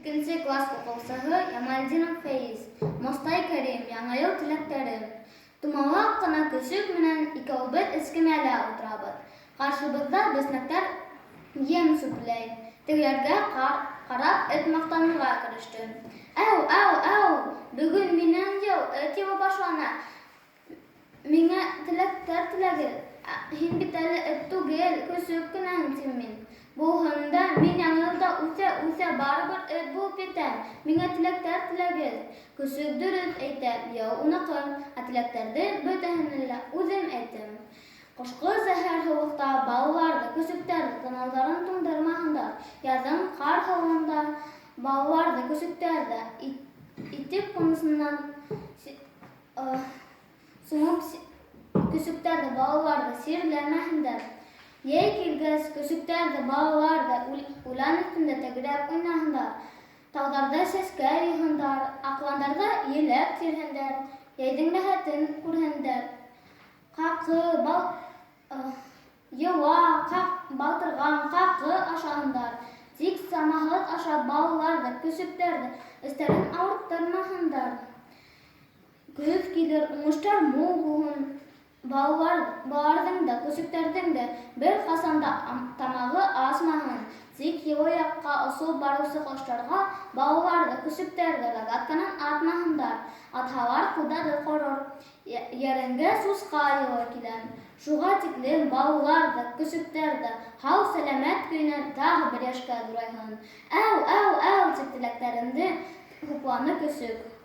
2 класс оқушысы Ямалдинов Фейз, Мостай Кәрим, яңа ел теләктәрем. Тумалак кына көсөк менән икәүбез эске мәлә утырабыз. Каршыбызда безнекәр ем сүпләй. Тегеләргә карап эт мактанырга кереште. Әу, бүген миннән ел эт ебә башлана. Миңа теләктәр теләгез. Һин бит әле эт түгел, көсөк кенәһең син мин. Булганда мин яңгылда үсә барыбер эт булып китәм. Миңа теләктәр теләгез. Көсөк дөрес әйтә, яу уныҡы, теләктәрҙе бөтәһен дә үҙем әйтәм. Ҡышҡы зәһәр һыуыҡта балаларҙы, көсөктәрҙе танауларын туңдырмаһындар. Яҙын ҡар һыуында балаларҙы, көсөктәрҙе итек ҡунысынан суңып көсөктәрҙе балаларҙы сирләмәһендәр. Йәй килгәс, көсөктәрҙе балаларҙы үлән өҫтөндә тәгәрәп уйнаһындар. Тауҙарҙа сәскә йыйһындар, аҡландарҙа еләк тирһендәр, йәйҙең рәхәтен күрһендәр. Йыуа, балтырған ҡаҡы ашаһындар. Тик самаһыҙ ашап балаларҙы, көсөктәрҙе эстәрен ауырттырмаһындар. Көҙ килер, уңыштар мул булһын. Балаларҙың да, көсөктәрҙең дә бер ҡасан да тамағы асмаһын. Тик йылы яҡҡа осоп барыусы ҡоштарға балаларҙы, көсөктәрҙе рогатканан атмаһындар. Атһалар ҡулдары ҡорор, йәрәнгә сусҡа йылы килә. Шуға тиклем балаларҙы, көсөктәрҙе һау-сәләмәт көйөнә тағы бер йәшкә ҙурайһын. Әу, тип теләктәренде хупланы көсөк.